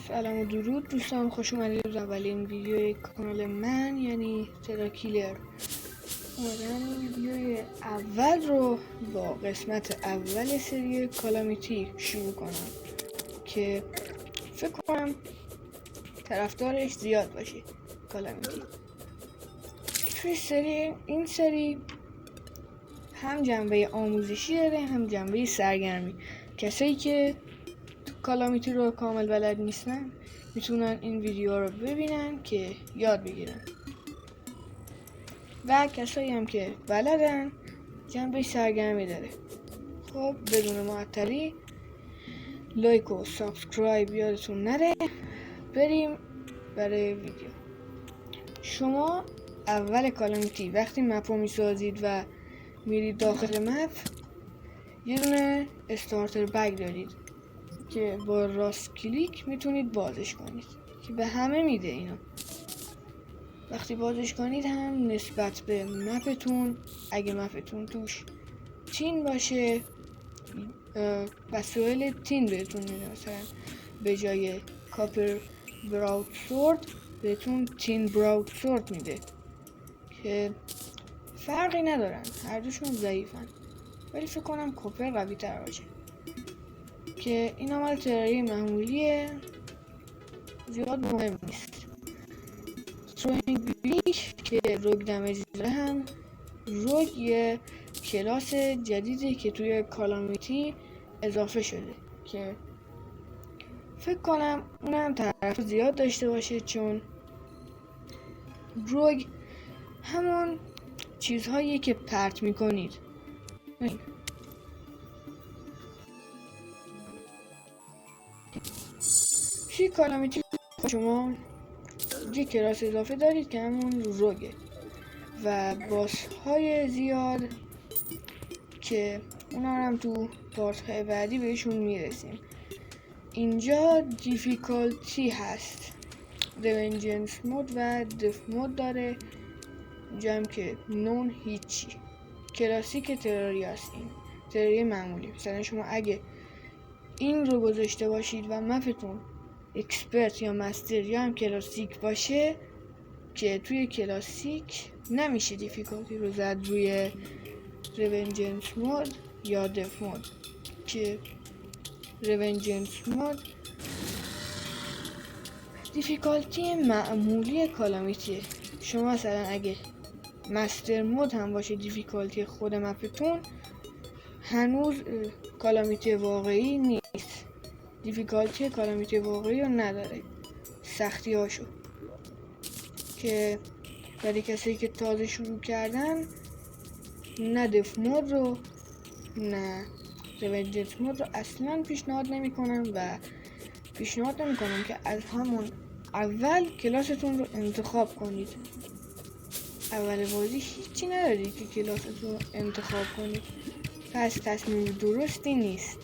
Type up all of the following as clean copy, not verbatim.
سلام و درود دوستان، خوش اومدید به اولین ویدیوی کانال من یعنی تراکیلر. اومدم این ویدیوی اول رو با قسمت اول سری کالامیتی شروع کنم که فکر کنم طرفدارش زیاد باشه. کالامیتی توی این سری هم جنبه آموزشی داره هم جنبه سرگرمی. کسایی که کالامیتی رو کامل بلد نیستن میتونن این ویدیو رو ببینن که یاد بگیرن و کسایی هم که بلدن جنبه سرگرمی داره. خب بدون معطلی لایک و سابسکرایب یادتون نره. بریم برای ویدیو. شما اول کالامیتی وقتی مپ رو میسازید و میرید داخل مپ یه دونه استارتر بگ دارید که با راست کلیک میتونید بازش کنید که به همه میده. اینو وقتی بازش کنید هم نسبت به مپتون، اگه مپتون توش تین باشه وسایل تین بهتون میده. مثلا به جای کاپر براود سورد بهتون تین براود سورد میده که فرقی ندارن، هر دوشون ضعیفن، ولی فکر کنم کاپر قوی تر باشه که این عمل تراری معمولیه، زیاد مهم نیست. تروینگ بلیک که روگ دمیج داره هم روگ یه کلاس جدیده که توی کالامیتی اضافه شده که فکر کنم اونم طرف زیاد داشته باشه، چون روگ همون چیزهایی که پرت میکنید. توی کالامیتی شما یه کلاس اضافه دارید که همون روگه و باس‌های زیاد که اونا هم تو پارت‌های بعدی بهشون میرسیم. اینجا دیفیکالتی هست، ریونجنس مود و دف مود داره. اینجا هم که نون هیچی، کلاسیک تراری هست، این تراری معمولی. مثلا شما اگه این رو گذاشته باشید و مپتون اکسپرت یا مستر یا هم کلاسیک باشه که توی کلاسیک نمیشه دیفیکالتی رو زد روی ریونجنس مود یا دف مود، که ریونجنس مود دیفیکالتی معمولی کالامیتیه. شما مثلا اگه مستر مود هم باشه دیفیکالتی خود مپتون هنوز کالامیتی واقعی نیست، دیفیکالتی کالامیتی واقعی رو نداره، سختی هاشو، که برای کسایی که تازه شروع کردن نه دف مود رو نه ریونجنس مود رو اصلا پیشنهاد نمیکنم و پیشنهاد نمیکنم که از همون اول کلاستون رو انتخاب کنید. اول بازی هیچی ندارید که کلاستون رو انتخاب کنید، پس تصمیم درستی نیست.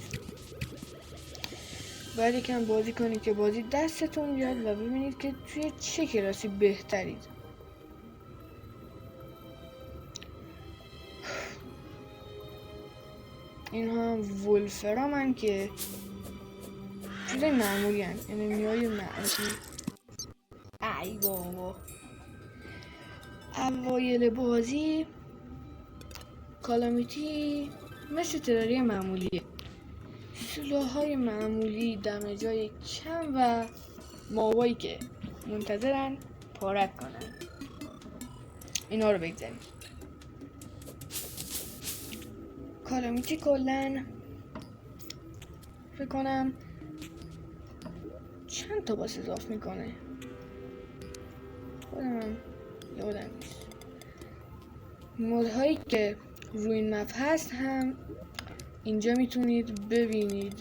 باید یکم بازی کنید که بازی دستتون بیاد و ببینید که توی چه کلاسی بهترید. این ها ولفرامن که چیزای معمولی هن، انمیای معمولی. ای بابا اوایل بازی کالامیتی مثل تراری معمولیه، سلاح‌های معمولی، دمیجای کم و ماوایی که منتظرن پارت کنن. اینا رو بگذاریم. کالامیتی کلن فکر کنم چند تا باس اضافه میکنه، خودم یادم نیست. مودهایی که روی این مپ هست هم اینجا میتونید ببینید.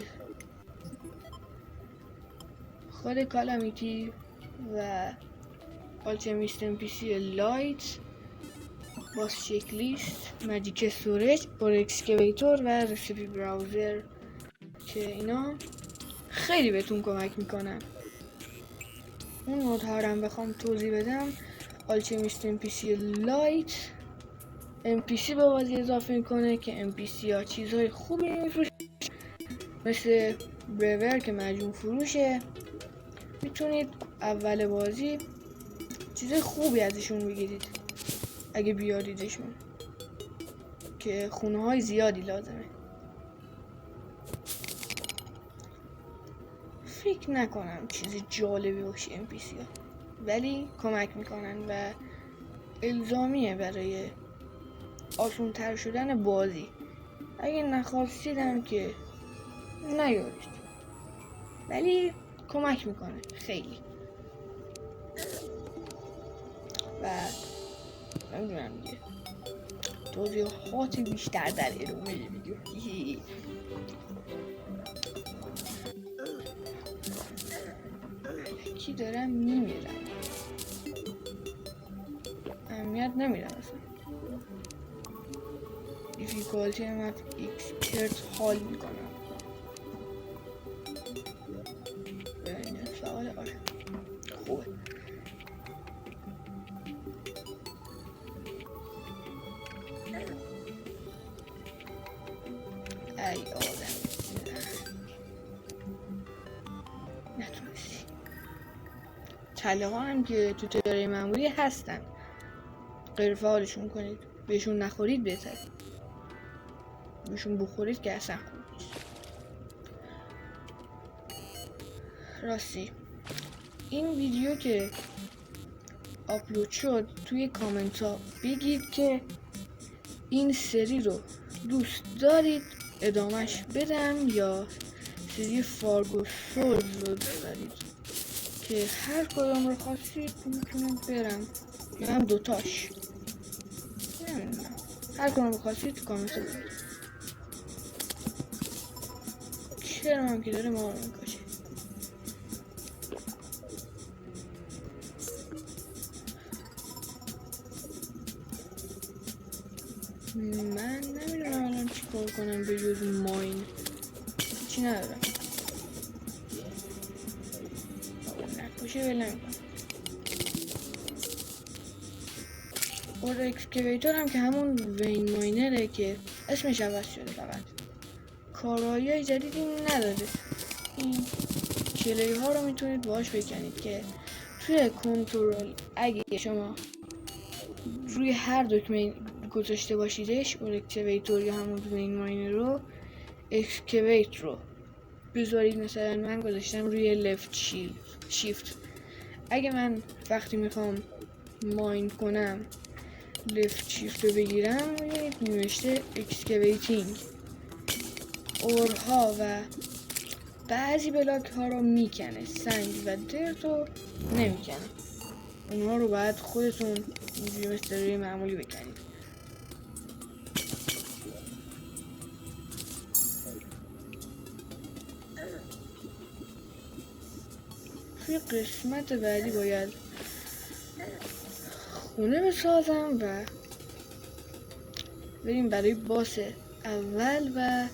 خود کالامیتی و آلچمیست NPC لایت، باس چکلیست، ماجیک استوریج، اور اکسکیویتور و رسیپی براوزر که اینا خیلی بهتون کمک میکنن. اون مودها رو هم بخوام توضیح بدم، آلچمیست NPC لایت NPC به بازی اضافه میکنه که NPC ها چیزهای خوبی میفروشه، مثل برور که مجموع فروشه، میتونید اول بازی چیز خوبی ازشون بگیرید اگه بیاریدشون، که خونه های زیادی لازمه. فکر نکنم چیز جالبی باشه NPC ها، ولی کمک میکنن و الزامیه برای آسون تر شدن بازی. اگه نخواستیدم که نیارید، ولی کمک میکنه خیلی. و نمیدونم دیگه، توضیحات بیشتر در ادامه ویدیو. کی دارم میمیرم، اهمیت نمیدم اصلا. دیفیکالتی هم از اکسپرت حال میکنم. ببینید فعال. آره خوبه. ای آدم نتونستی. طلاها هم که تو تجاره معمولی هستن، غیر فعالشون کنید. بهشون نخورید بهتره، بهشون بخورید که اصلا خوب نیست. راستی این ویدیو که آپلود شد توی کامنت ها بگید که این سری رو دوست دارید ادامهش بدم یا سری فارگو سولز رو دوست دارید، که هر کدام رو خواستید میتونم برم، یا هم دوتاش، نمیدونم، هر کدام رو خواستید تو کامنت ها بگید. چرا هم که داره ما رو میکشه. من نمیدونم الان چی کار کنم به جز ماین، چی ندارم. نکشه ول نمیکنم. اور اکسکیویتور هم که همون وین ماینره که اسمش عوض شده، فقط کارایی جدیدی نداره. این کلی ها رو میتونید باهاش بکنید که توی کنترل اگه شما روی هر دکمه گذاشته باشیدش، اور اکسکیویتور یا همون وین ماینر رو، اکسکیویت رو بذارید. مثلا من گذاشتم روی لفت شیفت. اگه من وقتی میخوام ماین کنم لفت شیفت رو بگیرم، میبینید نوشته اکسکیویتینگ. اورها و بعضی بلاک ها رو میکنه، سنگ و درت رو نمیکنه. اونها رو باید خودتون اینجوری مثل روی معمولی بکنید. توی قسمت بعدی باید خونه بسازم و بریم برای باس اول و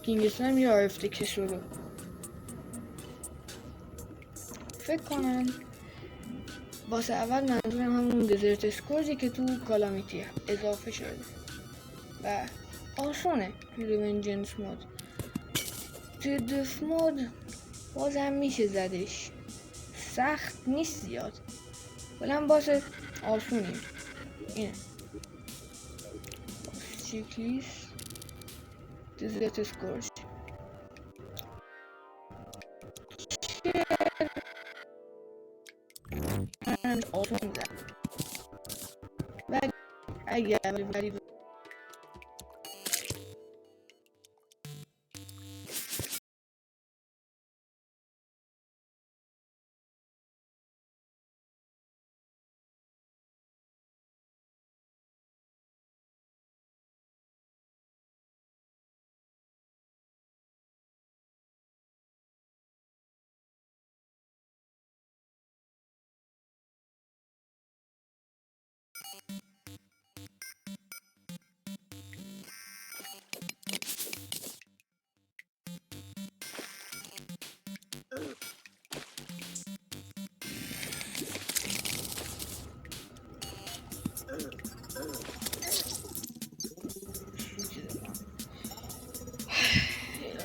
کینگستون یا آرفتکس رو. فکر کنم باس اول منظورم همون دزرت اسکورزی که تو کالامیتی اضافه شده و آسونه توی ریونجنس مود. توی دف مود بازم میشه زدش، سخت نیست زیاد، بلند باس آسونی. اینه چیکلیست دزرت اسکورز. من آسون زد، ولی اگه ولی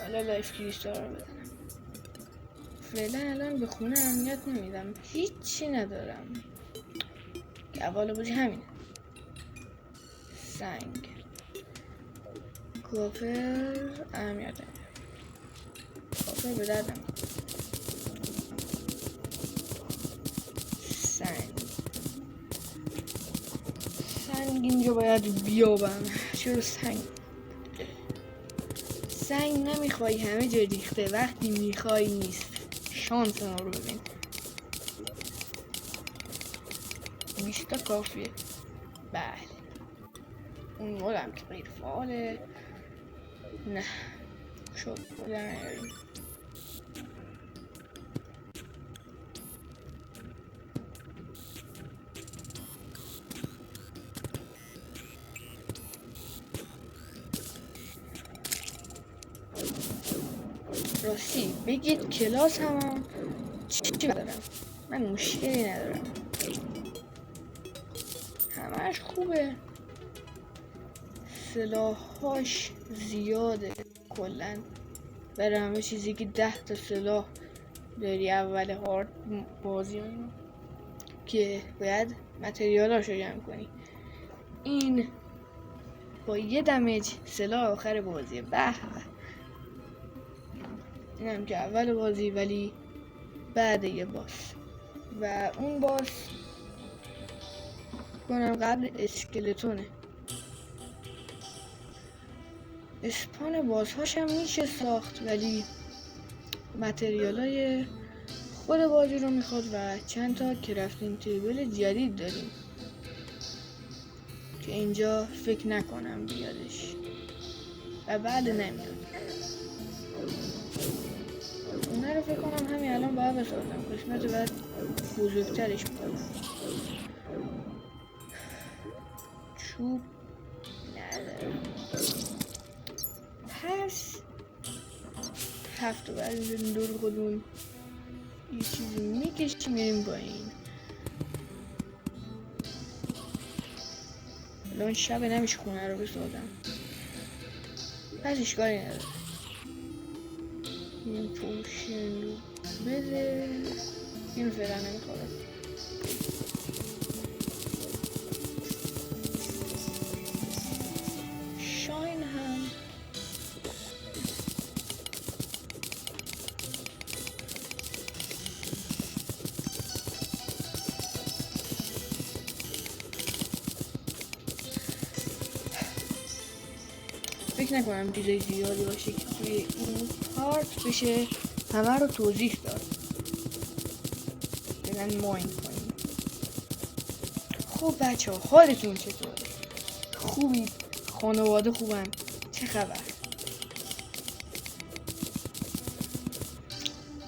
حالا لایف کریستال رو بزنم. فعلا الان به خونه اهمیت نمیدم، هیچی ندارم. اول بازی همینه. سنگ، کافر اهمیت نمیدم، کافر به دردم. سنگ اینجا باید بیابم. چرا سنگ نمیخوای؟ همه جا ریخته، وقتی میخوای نیست. شانس ما رو ببین. 20 تا کافیه. بله اون مولم که غیر فعاله. نه شد بودن نیاریم. راستی بگید کلاس هم چی دارم؟ من مشکلی ندارم، همش خوبه. سلاحاش زیاده کلن. برای همه چیزی که 10 تا سلاح داری اول هارد بازی که باید متریالاشو جمع کنی. این با یه دمیج سلاح آخر بازیه. به اینم که اول بازی، ولی بعد یه باس. و اون باس کنم قبل اسکلتونه. اسپان بازهاش هم میشه ساخت، ولی متریالای خود بازی رو میخواد و چند تا کرافتینگ تیبل جدید داریم که اینجا فکر نکنم بیادش و بعد نمیاد. اونه رو فکر کنم همین الان باید بسازم، قسمت بعد بزرگترش میکنم. چوب ندارم، پس 7 بعد این دور خودمون یه چیزی میکشیم میریم با این. الان شب نمیشه خونه رو بسازم، پس اشکالی نداره. این پوشن رو بده، این فعلا نمیخواد. شاین هم فکر نکنم چیزای زیادی باشه که توی این پارت بشه همه رو توضیح داد. برن ماین کنیم. خب بچه ها حالتون چطوره؟ خوبید؟ خانواده خوبن؟ چه خبر؟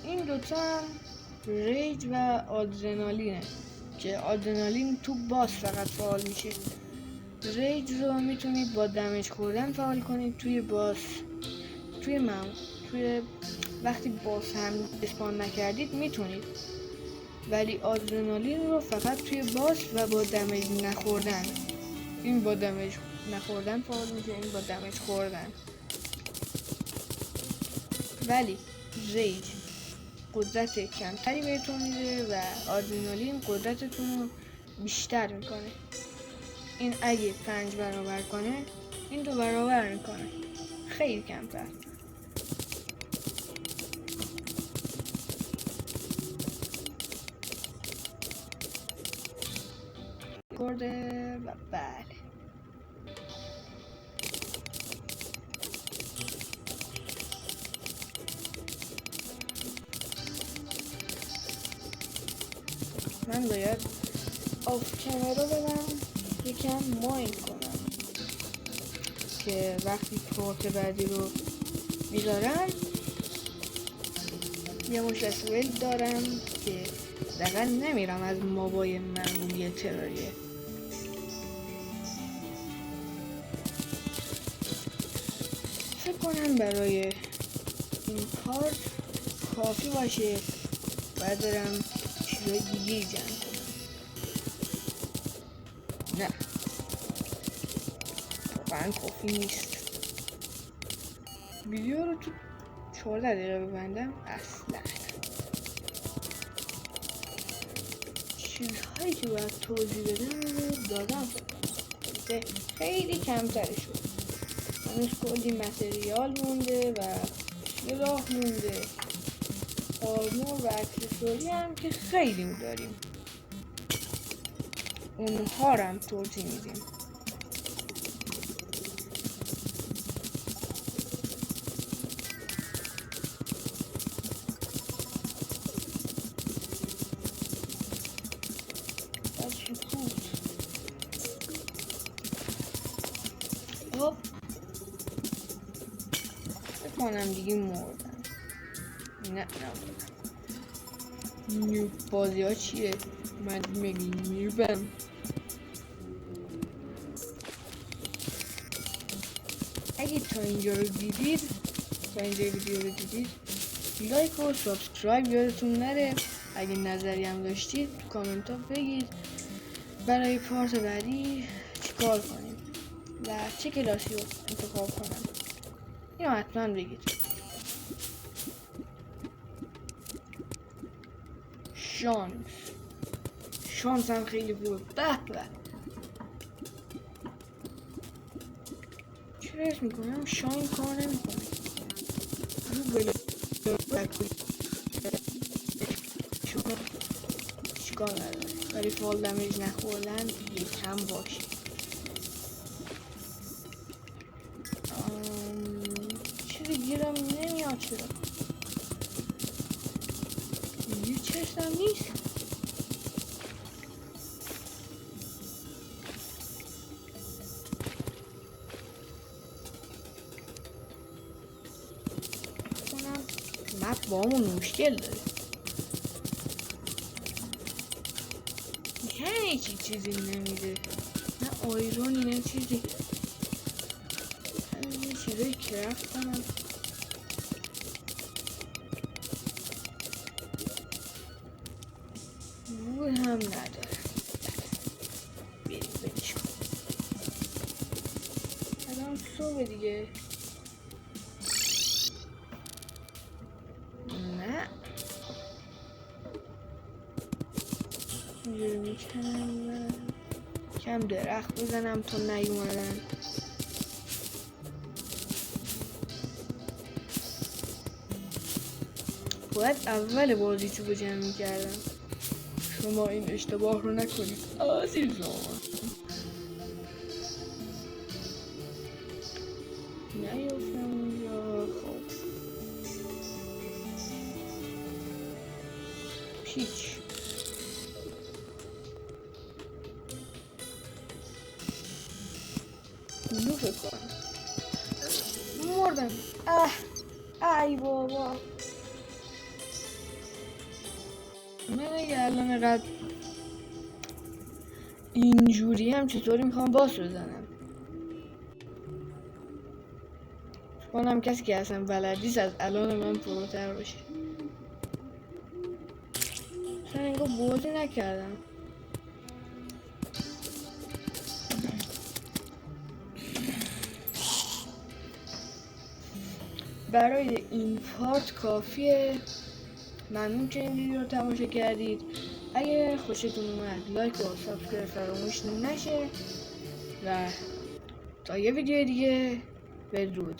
این دوتا ریج و آدرنالینه که آدرنالین تو باس فقط فعال میشه. ریج رو میتونید با دمیج خوردن فعال کنید توی باس. توی وقتی باس هم اسپان نکردید میتونید، ولی آدرنالین رو فقط توی باس و با دمیج نخوردن. این با دمیج نخوردن فعال میشه، این با دمیج خوردن. ولی ریج قدرت کمتری بهتون میده و آدرنالین قدرتتون رو بیشتر میکنه. این اگه 5 برابر کنه، این 2 برابر میکنه، خیلی کمتر. کرده و بله من باید آف کامرا برم یکم ماین کنم که وقتی پورت بعدی رو میذارم یه مشتسویل دارم که دقیقا نمیرم از مابای معمولی تراریه. فکر کنم برای این کار کافی باشه. باید برم چیزای دیگه جمع کنم. نه واقعا کافی نیست. ویدیو رو تو 14 دقیقه ببندم اصلا. چیزهایی که باید توضیح بدم دادم خیلی کمتر شد. هنوز کلی متریال مونده و سلاح مونده، آرمور و اکسسوری هم که خیلی داریم، اونها رو هم توضیح میدیم. خب بکنم دیگه مردم. نه این بازی ها چیه؟ من میرم. اگه تا اینجا ویدیو رو دیدید لایک و سابسکرایب یادتون نره. اگه نظری هم داشتید تو کامنت ها بگید برای پارت بعدی چیکار کنیم و چه کلاسی رو انتخاب کنم. اینو حتما بگید. شانس هم خیلی خوبه. به چرا اسم میکنم شاین کار نمیکنه. چیکار نداره ولی فال دمیج نخوردن یکم باشه. چیزی گیرم نمیاد. چرا یه چشم نیست. کنم مپ با همون مشکل داره. هیچی چیزی نمیده، نه آیرونی نه چیزی. همین چیزایی کرافت کنم. بود هم نداره. بریم برش کن. الان صبح دیگه. نه اینجوری میکنم کم درخت بزنم تا نیومدن. باید اول بازی چوب جمع میکردم. شما این اشتباه رو نکنید عزیزان. نیافتم اونجا. خب پیچ اینو فکر کنم مردم. ای بابا من اگه الان قد اینجوری هم چطوری میخوام باس بزنم؟ کنم کسی که اصلا بلدیست از الان من پروتر باشه. اصلا انگار بازی نکردم. برای این پارت کافیه. ممنون که این ویدیو رو تماشا کردید. اگه خوشتون اومد لایک و سابسکرایب فراموش نشه و تا یه ویدیو دیگه بدرود.